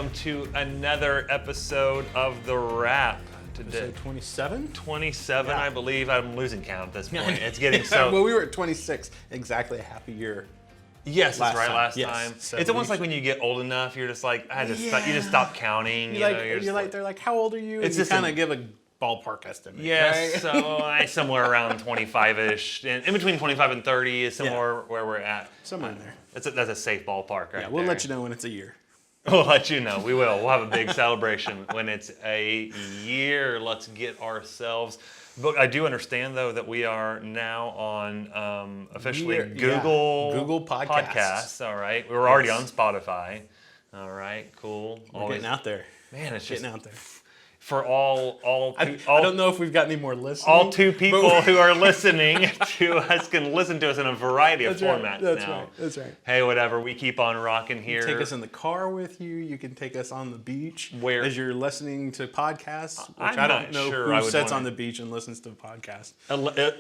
welcome to another episode of The Wrap. Today, Episode 27? 27, Yeah. I believe. I'm losing count at this point. It's getting so... Well, we were at 26, exactly a half a year. Yes, that's right, time. last Yes. time. So it's almost like when you get old enough, you're just like, you just stop counting. They're like, how old are you? It's And you just kind of give a ballpark estimate. Yes, right? so somewhere around 25-ish. And in between 25 and 30 is somewhere where we're at. Somewhere in there. That's a safe ballpark right Yeah, we'll there. let you know when it's a year. We'll let you know. We will. We'll have a big celebration when it's a year. Let's get ourselves. But I do understand, though, that we are now on officially Google Podcasts. All right. We were already on Spotify. All right. Cool. We're getting out there. Man, it's just Getting out there. for all I don't know if we've got any more listeners. all two people who are listening to us can listen to us in a variety of formats now. That's right. Hey, whatever. We keep on rocking here. Take us in the car with you. You can take us on the beach Where- as you're listening to podcasts. Which I'm I don't not know sure who I would sits wanna- on the beach and listens to podcasts.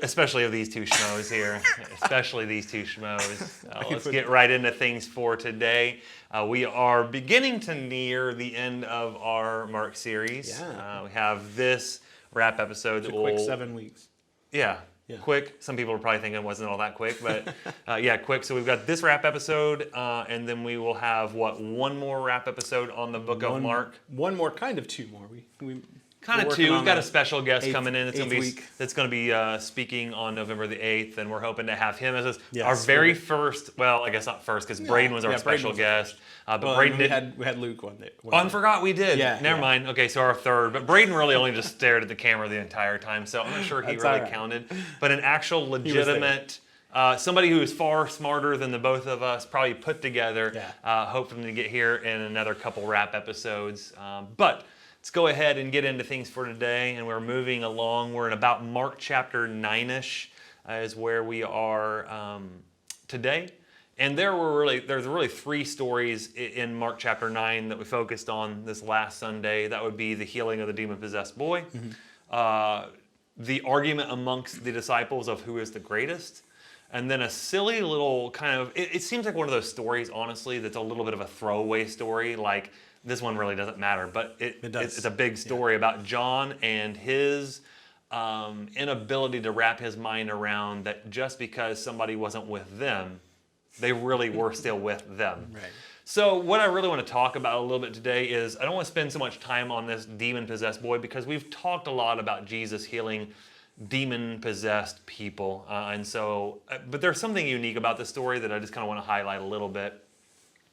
Especially of these two schmoes here. Especially these two schmoes. Let's put- get right into things for today. We are beginning to near the end of our Mark series. Yeah. We have this wrap episode that A quick 7 weeks. Yeah. Yeah. Quick. Some people are probably thinking it wasn't all that quick, but yeah, quick. So we've got this wrap episode, and then we will have, one more wrap episode on the book of Mark? One more, kind of two more. We Kind we're of two. working We've on got the a special guest eighth- coming in. eighth week. That's going to be speaking on November the 8th, and we're hoping to have him as Yes, our very first. Well, I guess not first because Braden was our yeah, Braden special was guest. But Well, Braden we did. had Luke one day. Oh, I forgot we did. Yeah, Never yeah. mind. Okay, so our third. But Braden really only just stared at the camera the entire time, so I'm not sure he That's really all right. counted. But an actual there. legitimate. Somebody who is far smarter than the both of us, probably put together. Yeah. Hoping to get here in another couple wrap episodes. But let's go ahead and get into things for today. And we're moving along. We're in about Mark chapter 9-ish is where we are today. And there's really three stories in Mark chapter 9 that we focused on this last Sunday. That would be the healing of the demon-possessed boy, the argument amongst the disciples of who is the greatest, and then a silly little kind of, it seems like one of those stories, honestly, that's a little bit of a throwaway story. Like, this one really doesn't matter, but it's a big story about John and his inability to wrap his mind around that just because somebody wasn't with them, they really were still with them. Right. So what I really want to talk about a little bit today is I don't want to spend so much time on this demon-possessed boy because we've talked a lot about Jesus healing demon-possessed people. But there's something unique about this story that I just kind of want to highlight a little bit.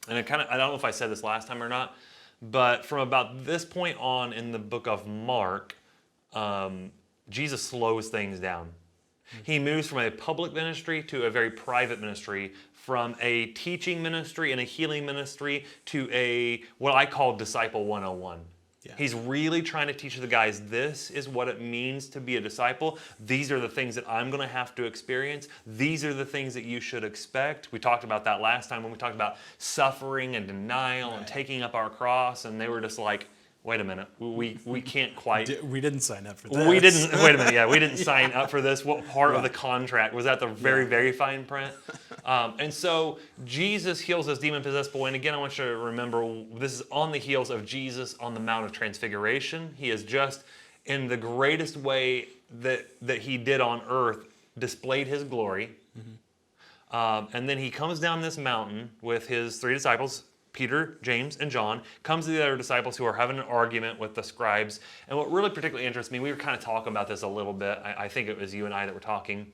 And I don't know if I said this last time or not, but from about this point on in the book of Mark, Jesus slows things down. He moves from a public ministry to a very private ministry, from a teaching ministry and a healing ministry to what I call disciple 101. Yeah. He's really trying to teach the guys, this is what it means to be a disciple. These are the things that I'm going to have to experience. These are the things that you should expect. We talked about that last time when we talked about suffering and denial and taking up our cross, and they were just like, wait a minute, we can't quite... We didn't sign up for this. We didn't, wait a minute, yeah, we didn't sign up for this. What part of the contract? Was that the very, very fine print? And so Jesus heals this demon-possessed boy. And again, I want you to remember, this is on the heels of Jesus on the Mount of Transfiguration. He is just, in the greatest way that he did on earth, displayed his glory. Mm-hmm. And then he comes down this mountain with his three disciples, Peter, James, and John, comes to the other disciples who are having an argument with the scribes. And what really particularly interests me, we were kind of talking about this a little bit. I think it was you and I that were talking.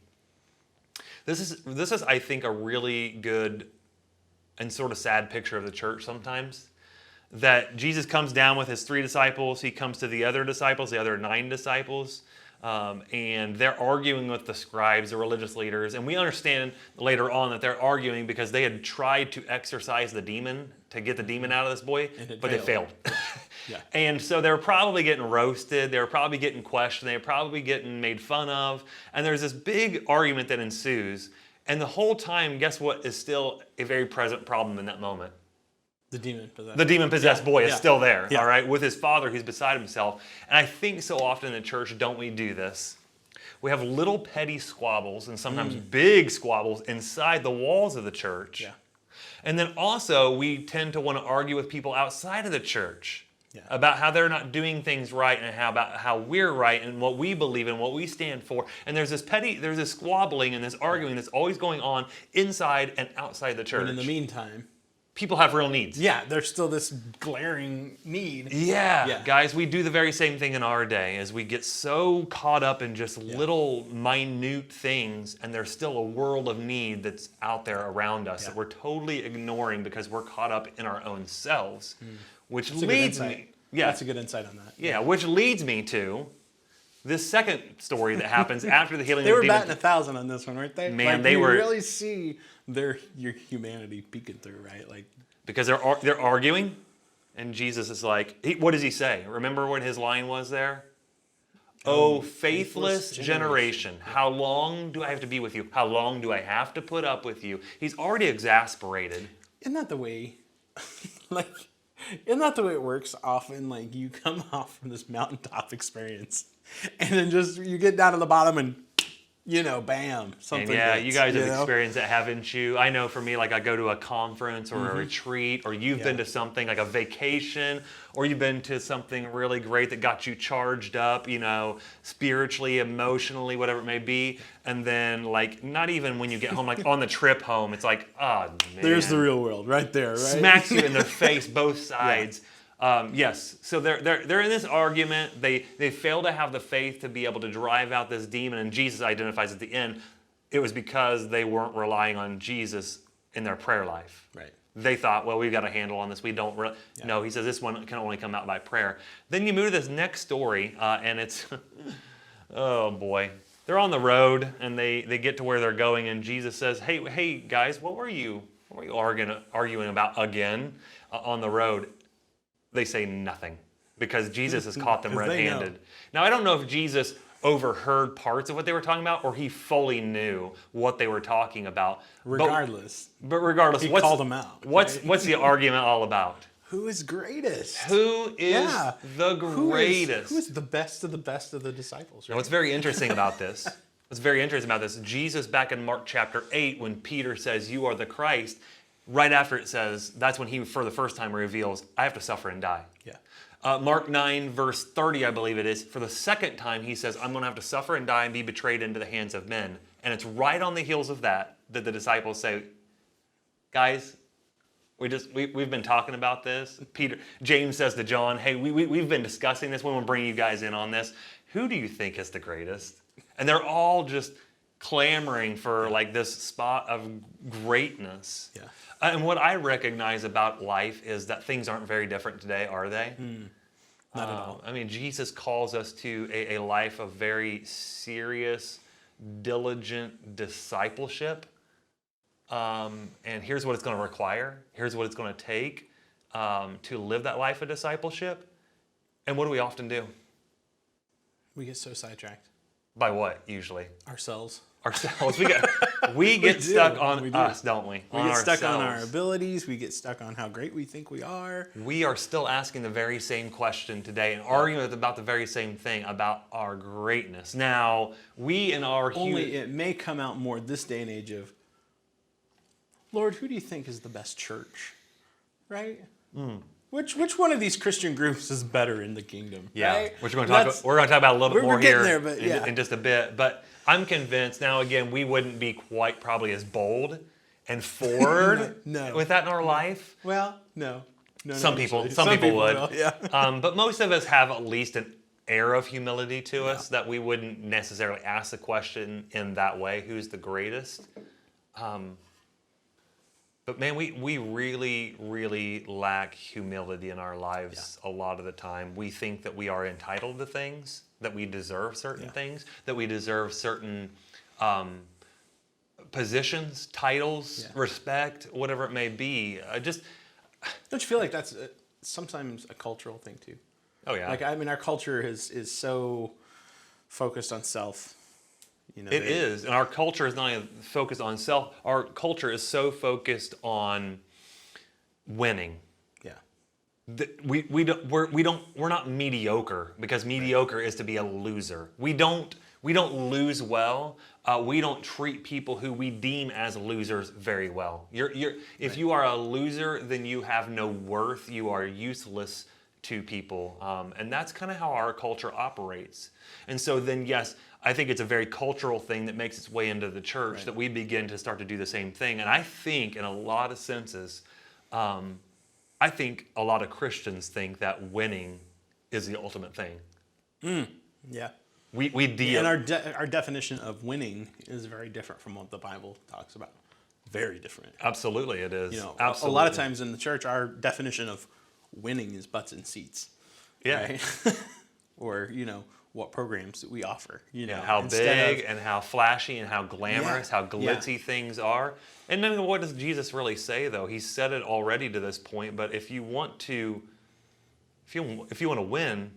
This is, I think, a really good and sort of sad picture of the church sometimes. That Jesus comes down with his three disciples. He comes to the other disciples, the other 9 disciples. And they're arguing with the scribes, the religious leaders. And we understand later on that they're arguing because they had tried to exorcise the demon, to get the demon out of this boy, but they failed. Yeah. And so they were probably getting roasted. They were probably getting questioned. They were probably getting made fun of. And there's this big argument that ensues. And the whole time, guess what is still a very present problem in that moment? The demon-possessed. The demon-possessed boy is still there, Yeah. all right, with his father who's beside himself. And I think so often in the church, don't we do this? We have little petty squabbles and sometimes big squabbles inside the walls of the church. Yeah. And then also, we tend to want to argue with people outside of the church Yeah. about how they're not doing things right and about how we're right and what we believe and what we stand for. And there's this squabbling and this arguing that's always going on inside and outside the church. But in the meantime, people have real needs. yeah, there's still this glaring need. Yeah, guys, we do the very same thing in our day as we get so caught up in just little minute things, and there's still a world of need that's out there around us that we're totally ignoring because we're caught up in our own selves, which leads me... Yeah, that's a good insight on that. Yeah, which leads me to this second story that happens after the healing They of were the demon. batting 1,000 on this one, weren't they? Man, like, they were... You really see your humanity peeking through, right? Like, because they're arguing, and Jesus is like, what does he say? Remember what his line was there? Oh, faithless generation. How long do I have to be with you? How long do I have to put up with you? He's already exasperated. isn't that the way, like, isn't that the way it works often? Like, you come off from this mountaintop experience, and then just, you get down to the bottom and, bam, something And yeah, hits, you guys have experienced that, haven't you? I know for me, like I go to a conference or a retreat, or you've been to something like a vacation, or you've been to something really great that got you charged up, spiritually, emotionally, whatever it may be. And then, like, not even when you get home, like on the trip home, it's like, oh, man. There's the real world right there, right? Smacks you in the face, both sides. Yes, so they're in this argument. They fail to have the faith to be able to drive out this demon, and Jesus identifies at the end, it was because they weren't relying on Jesus in their prayer life. Right. They thought, well, we've got a handle on this. We don't really. Yeah. No, he says this one can only come out by prayer. Then you move to this next story, and it's, oh boy. They're on the road, and they get to where they're going, and Jesus says, hey guys, what were you arguing about again on the road? They say nothing because Jesus has caught them red-handed. Now, I don't know if Jesus overheard parts of what they were talking about or he fully knew what they were talking about. Regardless. But regardless, he called them out. What's the argument all about? Who is greatest? Who is the greatest? Who is the best of the disciples? Right? Now, what's very interesting about this, Jesus back in Mark chapter 8, when Peter says, you are the Christ, right after it says, that's when he, for the first time, reveals, I have to suffer and die. Yeah. Mark 9, verse 30, I believe it is, for the second time, he says, I'm going to have to suffer and die and be betrayed into the hands of men. And it's right on the heels of that the disciples say, guys, we've been talking about this. James says to John, hey, we've been discussing this. We want to bring you guys in on this. Who do you think is the greatest? And they're all just clamoring for like this spot of greatness. Yeah. And what I recognize about life is that things aren't very different today, are they? Not at all. I mean, Jesus calls us to a life of very serious, diligent discipleship. And here's what it's going to require. Here's what it's going to take to live that life of discipleship. And what do we often do? We get so sidetracked. By what, usually? Ourselves. We get stuck on us, don't we? We get stuck on our abilities. We get stuck on how great we think we are. We are still asking the very same question today and arguing about the very same thing about our greatness. Now, we in our... Only it may come out more this day and age of, Lord, who do you think is the best church? Right? Which one of these Christian groups is better in the kingdom? Yeah, right? which we're going to talk about a little bit more here in just a bit. But I'm convinced now, again, we wouldn't be quite probably as bold and forward with that in our life. Well, no. Some people would. Will, yeah. But most of us have at least an air of humility to us that we wouldn't necessarily ask the question in that way, who's the greatest? But man, we really, really lack humility in our lives a lot of the time. We think that we are entitled to things, that we deserve certain things, that we deserve certain positions, titles, respect, whatever it may be. Don't you feel like that's sometimes a cultural thing too? Oh yeah. Like, I mean, our culture is so focused on self. It is, and our culture is not only focused on self. Our culture is so focused on winning. Yeah, we're not mediocre because mediocre is to be a loser. We don't We don't lose well. We don't treat people who we deem as losers very well. If you are a loser, then you have no worth. You are useless to people. And that's kind of how our culture operates. And so then, yes, I think it's a very cultural thing that makes its way into the church, that we begin to start to do the same thing. And I think in a lot of senses, I think a lot of Christians think that winning is the ultimate thing. Yeah. We deal. And our definition of winning is very different from what the Bible talks about. Very different. Absolutely, it is. You know, Absolutely. a lot of times in the church, our definition of winning is butts in seats. Yeah. Right? Or, you know, what programs we offer. You know, how big and how flashy and how glamorous, how glitzy things are. And then what does Jesus really say, though? He said it already to this point, but if you want to, if you want to win,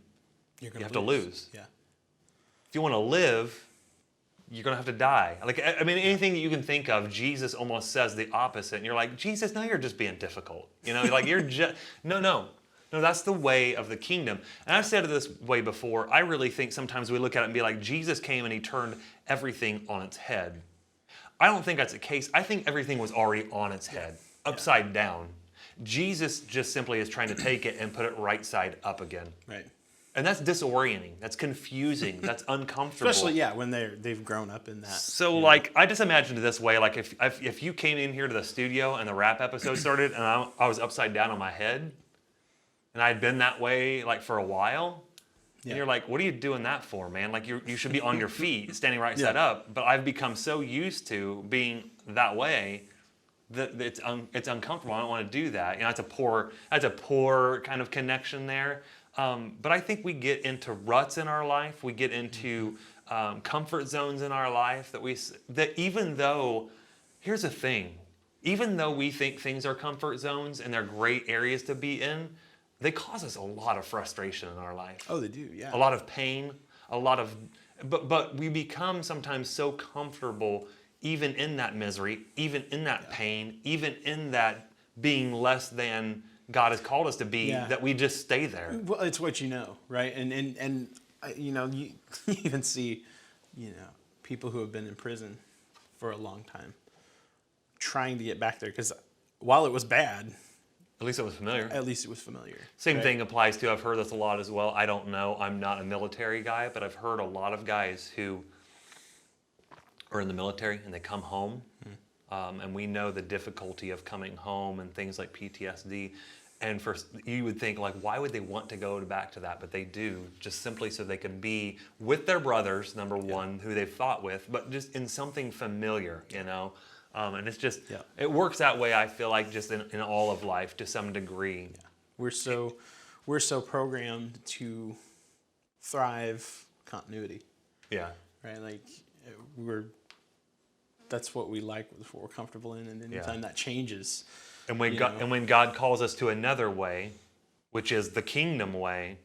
you have to lose. Yeah. If you want to live, you're going to have to die. Like, I mean, anything that you can think of, Jesus almost says the opposite. And you're like, Jesus, now you're just being difficult. You know, like you're just, no, that's the way of the kingdom. And I've said it this way before. I really think sometimes we look at it and be like, Jesus came and he turned everything on its head. I don't think that's the case. I think everything was already on its head, upside down. Jesus just simply is trying to take it and put it right side up again. Right. And that's disorienting. That's confusing. That's uncomfortable. Especially, when they've grown up in that. So, like, I just imagined it this way. Like, if you came in here to the studio and the rap episode started and I was upside down on my head and I'd been that way, like, for a while, and you're like, what are you doing that for, man? Like, you should be on your feet, standing right side up. But I've become so used to being that way that it's uncomfortable. I don't want to do that. You know, that's a poor kind of connection there. But I think we get into ruts in our life. We get into comfort zones in our life that even though, here's the thing, even though we think things are comfort zones and they're great areas to be in, they cause us a lot of frustration in our life. Oh, they do, yeah. A lot of pain, but we become sometimes so comfortable even in that misery, even in that pain, even in that being less than God has called us to be, that we just stay there. Well, it's what you know, right? And you know, you even see, you know, people who have been in prison for a long time trying to get back there because while it was bad, at least it was familiar. Same thing applies to, I've heard this a lot as well. I don't know, I'm not a military guy, but I've heard a lot of guys who are in the military and they come home. And we know the difficulty of coming home and things like PTSD. And you would think, like, why would they want to go back to that? But they do, just simply so they can be with their brothers, number one, who they've fought with, but just in something familiar, you know? And it's just, it works that way, I feel like, just in all of life to some degree. Yeah. We're so programmed to thrive continuity. Yeah. Right? Like, that's what we like, that's what we're comfortable in, and anytime that changes. And when God calls us to another way, which is the kingdom way,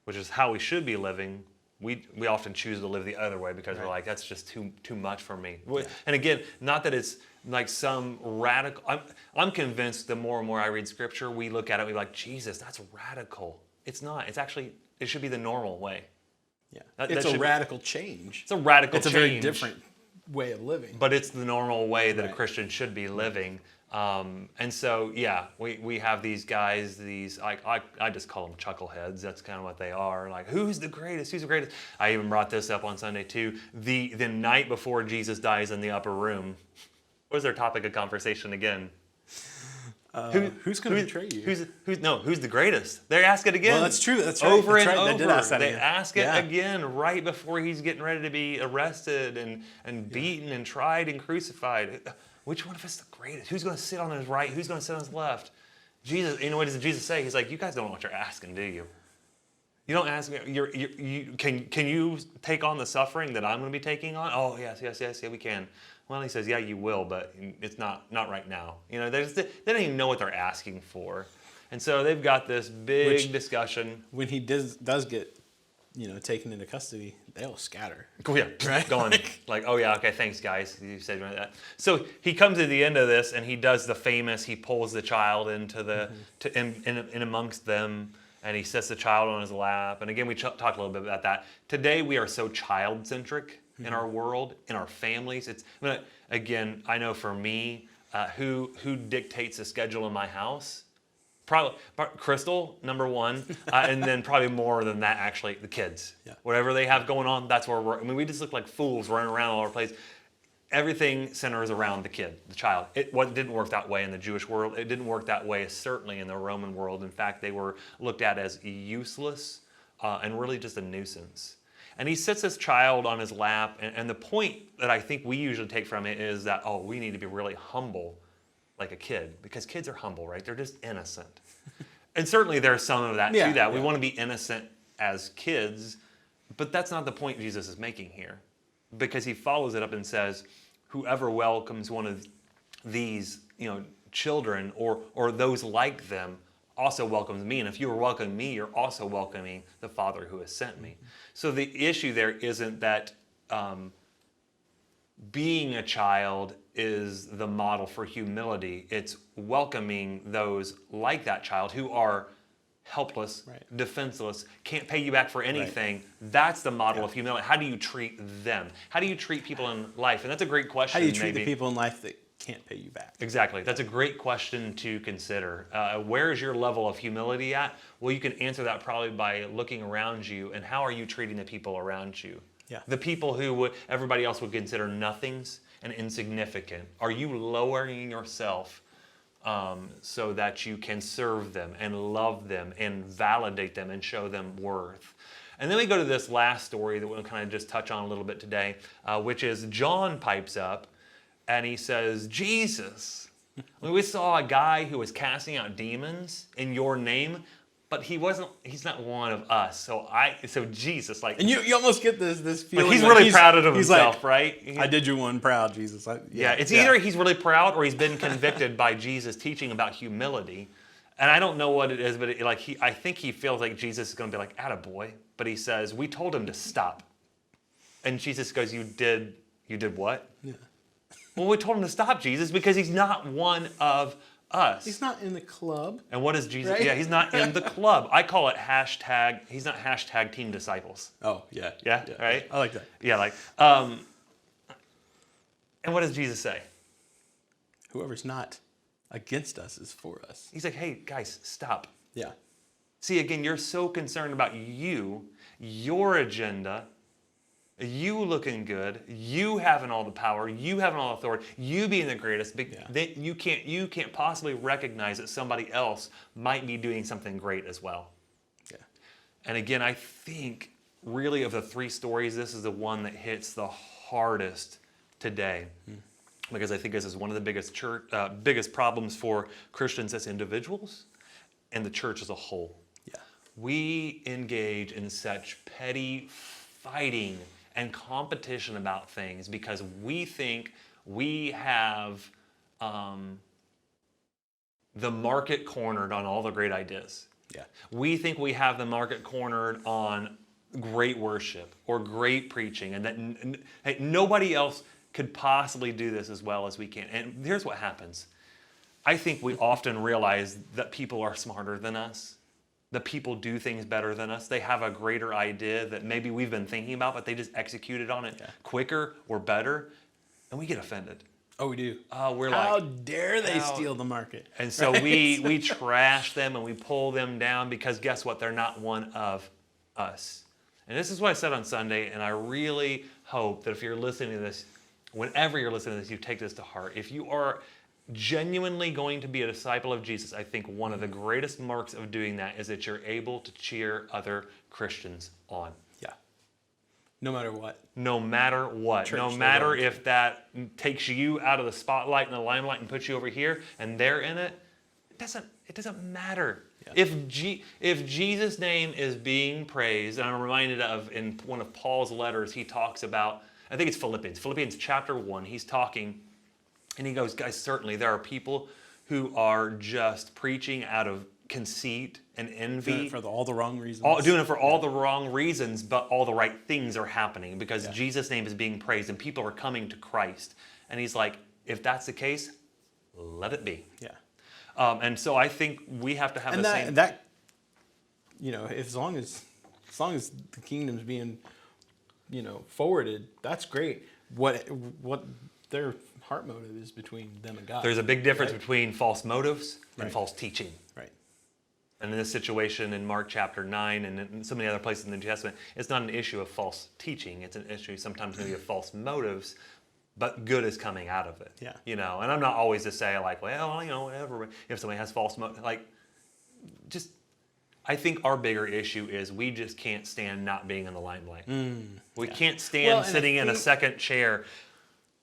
which is how we should be living, we often choose to live the other way because we're like, that's just too much for me. Yeah. And again, not that it's like some radical. I'm convinced the more and more I read Scripture, we look at it, we're like, Jesus, that's radical. It's not. It's actually, it should be the normal way. Yeah, it's a radical change. It's a radical change. It's a very different way of living. But it's the normal way that a Christian should be living. And so, we have these guys, I just call them chuckleheads. That's kind of what they are. Like, who's the greatest? Who's the greatest? I even brought this up on Sunday too. The night before Jesus dies in the upper room, what was their topic of conversation again? Who's going to betray you? Who's the greatest? They ask it again. Well, that's true. That's right. Over that's and right. over. They did ask that they again. ask it again right before he's getting ready to be arrested and beaten and tried and crucified. Which one of us is the greatest? Who's going to sit on his right? Who's going to sit on his left? Jesus, you know what does Jesus say? He's like, you guys don't know what you're asking, do you? You don't ask me. Can you take on the suffering that I'm going to be taking on? Oh, yes, we can. Well, he says, yeah, you will, but it's not right now. You know, they don't even know what they're asking for. And so they've got this big discussion. When he does get, taken into custody, they'll scatter. Oh, yeah, right? Going like, oh, yeah, okay, thanks, guys. You said that. So he comes to the end of this, and he does the famous, he pulls the child into in amongst them, and he sets the child on his lap. And again, we talked a little bit about that. Today, we are so child-centric in our world, in our families. Again, I know for me, who dictates the schedule in my house? Probably Crystal, number one, and then probably more than that, actually, the kids. Yeah. Whatever they have going on, that's where we just look like fools running around all over the place. Everything centers around the kid, the child. It didn't work that way in the Jewish world. It didn't work that way, certainly, in the Roman world. In fact, they were looked at as useless and really just a nuisance. And he sits this child on his lap, and the point that I think we usually take from it is that, we need to be really humble like a kid, because kids are humble, right? They're just innocent. And certainly there's some of that to that. We want to be innocent as kids, but that's not the point Jesus is making here, because he follows it up and says, whoever welcomes one of these, children or those like them also welcomes me. And if you are welcoming me, you're also welcoming the Father who has sent me. So the issue there isn't that being a child is the model for humility. It's welcoming those like that child who are helpless, defenseless, can't pay you back for anything. Right. That's the model of humility. How do you treat them? How do you treat people in life? And that's a great question. How do you treat the people in life that can't pay you back? Exactly. That's a great question to consider. Where is your level of humility at? Well, you can answer that probably by looking around you, and how are you treating the people around you? Yeah. The people who everybody else would consider nothings and insignificant. Are you lowering yourself so that you can serve them and love them and validate them and show them worth? And then we go to this last story that we'll kind of just touch on a little bit today, which is John pipes up and he says, Jesus, we saw a guy who was casting out demons in your name, but he's not one of us. So Jesus, like. And you almost get this feeling. Like he's really proud of himself, right? I did you one proud, Jesus. It's either he's really proud or he's been convicted by Jesus teaching about humility. And I don't know what it is, but I think he feels like Jesus is going to be like, attaboy. But he says, we told him to stop. And Jesus goes, you did what? Yeah. Well, we told him to stop, Jesus, because he's not one of us. He's not in the club. And what is Jesus? Right? Yeah, he's not in the club. I call it he's not hashtag team disciples. Oh, yeah. Yeah, right? I like that. Yeah, and what does Jesus say? Whoever's not against us is for us. He's like, hey, guys, stop. Yeah. See, again, you're so concerned about you, your agenda, you looking good, you having all the power, you having all the authority, you being the greatest. That you can't possibly recognize that somebody else might be doing something great as well. Yeah. And again, I think really of the three stories, this is the one that hits the hardest today, because I think this is one of the biggest problems for Christians as individuals and the church as a whole. Yeah. We engage in such petty fighting and competition about things because we think we have the market cornered on all the great ideas. Yeah. We think we have the market cornered on great worship or great preaching, and that nobody else could possibly do this as well as we can. And here's what happens. I think we often realize that people are smarter than us. The people do things better than us. They have a greater idea that maybe we've been thinking about, but they just executed on it quicker or better, and we get offended. Oh, we do. We're how like, dare they steal the market? And so we trash them and we pull them down because guess what? They're not one of us. And this is what I said on Sunday, and I really hope that if you're listening to this, whenever you're listening to this, you take this to heart. If you are genuinely going to be a disciple of Jesus, I think one of the greatest marks of doing that is that you're able to cheer other Christians on. Yeah. No matter what. No matter what. Church, no matter if that takes you out of the spotlight and the limelight and puts you over here and they're in it. It doesn't matter. Yeah. If Jesus' name is being praised, and I'm reminded of in one of Paul's letters, he talks about, I think it's Philippians chapter 1, he's talking, and he goes, guys, certainly there are people who are just preaching out of conceit and envy. Doing it for all the wrong reasons. Doing it for all the wrong reasons, but all the right things are happening because Jesus' name is being praised and people are coming to Christ. And he's like, if that's the case, let it be. Yeah. And so I think we have to have the same. as long as the kingdom's being, forwarded, that's great. What their heart motive is between them and God. There's a big difference right? between false motives and Right. false teaching. Right. And in this situation in Mark chapter 9 and in so many other places in the New Testament, it's not an issue of false teaching. It's an issue sometimes maybe of false motives, but good is coming out of it. Yeah. And I'm not always to say like, well, whatever. If somebody has false motive, I think our bigger issue is we just can't stand not being in the limelight. We can't stand sitting in a second chair,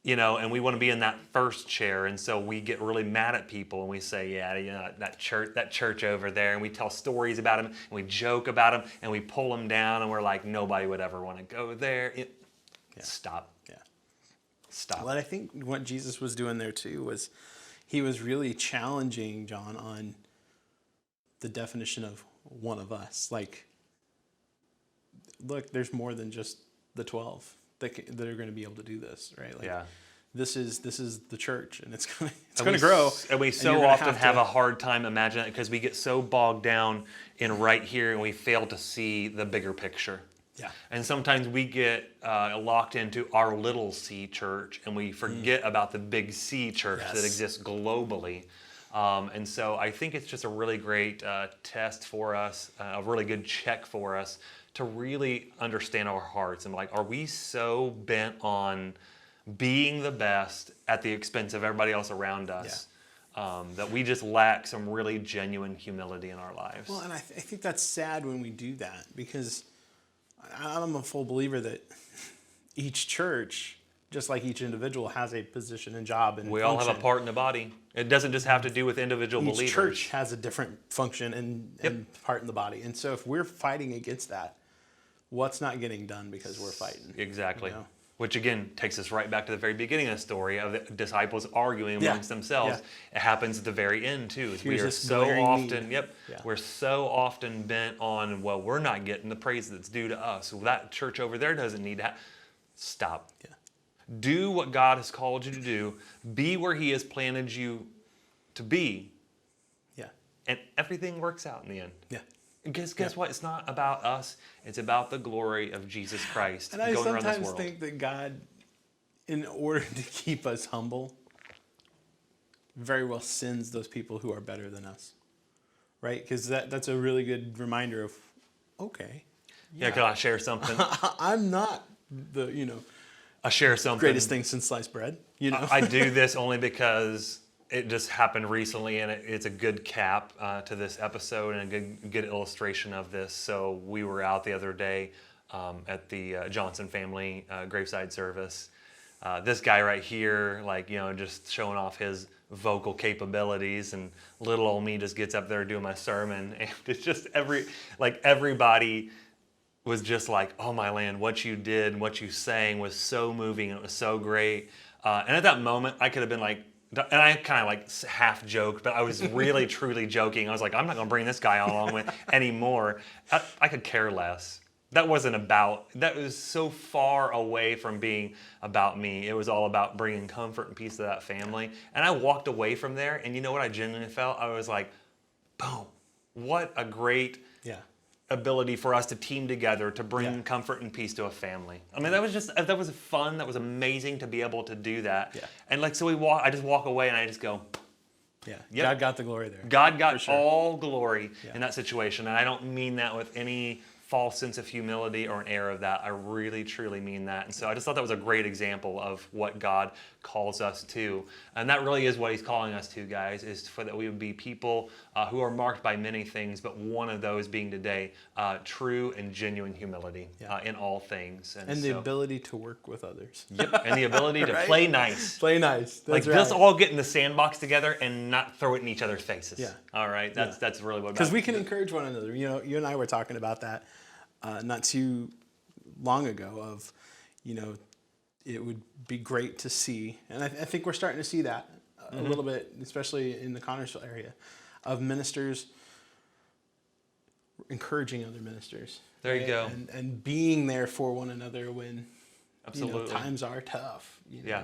and we want to be in that first chair. And so we get really mad at people and we say, that church over there. And we tell stories about them and we joke about them and we pull them down and we're like, nobody would ever want to go there. Stop. Yeah. Stop. Well, I think what Jesus was doing there too was he was really challenging John on the definition of one of us. Like, look, there's more than just the 12 that are going to be able to do this, right? Like, this is the church, and it's going to grow. And we so often have a hard time imagining it because we get so bogged down in right here, and we fail to see the bigger picture. Yeah. And sometimes we get locked into our little C church, and we forget about the big C church that exists globally. And so I think it's just a really great test for us, a really good check for us to really understand our hearts. And like, are we so bent on being the best at the expense of everybody else around us that we just lack some really genuine humility in our lives? Well, and I think that's sad when we do that, because I'm a full believer that each church, just like each individual, has a position and job and we function. all have a part in the body. It doesn't just have to do with individual Each believers. church has a different function and part in the body. And so if we're fighting against that, what's not getting done because we're fighting? Exactly. Which again takes us right back to the very beginning of the story of the disciples arguing amongst themselves. It happens at the very end too. We are so often, we're so often bent on, well, we're not getting the praise that's due to us. Well, that church over there doesn't need to stop. Yeah. Do what God has called you to do. Be where He has planted you to be. Yeah. And everything works out in the end. Yeah. And guess what? It's not about us. It's about the glory of Jesus Christ and I going around this sometimes world. think that God, in order to keep us humble, very well sends those people who are better than us. Right? Because that's a really good reminder of, okay. Yeah, can I share something? I'm not the, I share something. greatest thing since sliced bread. I do this only because it just happened recently, and it's a good cap to this episode and a good illustration of this. So we were out the other day at the Johnson family graveside service. This guy right here, just showing off his vocal capabilities, and little old me just gets up there doing my sermon, and it's just everybody was just like, oh my land, what you did and what you sang was so moving and it was so great. And at that moment, I could have been like, and I kind of half joked, but I was really truly joking. I was like, I'm not going to bring this guy along with anymore. I could care less. That was so far away from being about me. It was all about bringing comfort and peace to that family. And I walked away from there, and you know what I genuinely felt? I was like, boom, what a great ability for us to team together to bring comfort and peace to a family. I mean, that was fun. That was amazing to be able to do that. Yeah. And I just walk away and I just go, God got the glory there. God got all glory in that situation. And I don't mean that with any false sense of humility or an air of that. I really, truly mean that. And so I just thought that was a great example of what God calls us to. And that really is what He's calling us to, guys, is for that we would be people who are marked by many things, but one of those being today true and genuine humility in all things. And the ability to work with others. Yep, and the ability to play nice. Play nice. That's Let's all get in the sandbox together and not throw it in each other's faces. Yeah. All right, that's really what. Because we can encourage one another. You and I were talking about that not too long ago of, it would be great to see, and I think we're starting to see that a little bit, especially in the Connersville area, of ministers encouraging other ministers. There you go. And being there for one another when Absolutely. times are tough. Yeah.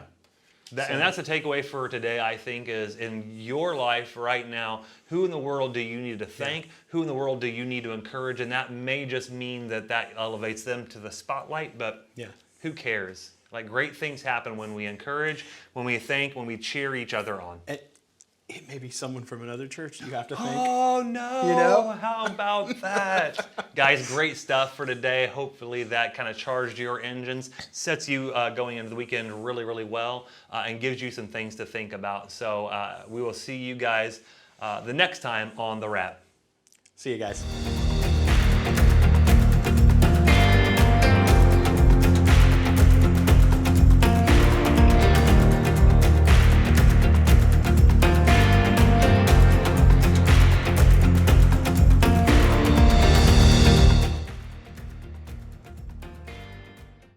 And that's the takeaway for today, I think, is in your life right now, who in the world do you need to thank? Who in the world do you need to encourage? And that may just mean that elevates them to the spotlight, but who cares? Like, great things happen when we encourage, when we thank, when we cheer each other on. It may be someone from another church you have to thank. Oh, no. How about that? Guys, great stuff for today. Hopefully that kind of charged your engines, sets you going into the weekend really, really well, and gives you some things to think about. So we will see you guys the next time on The Wrap. See you guys.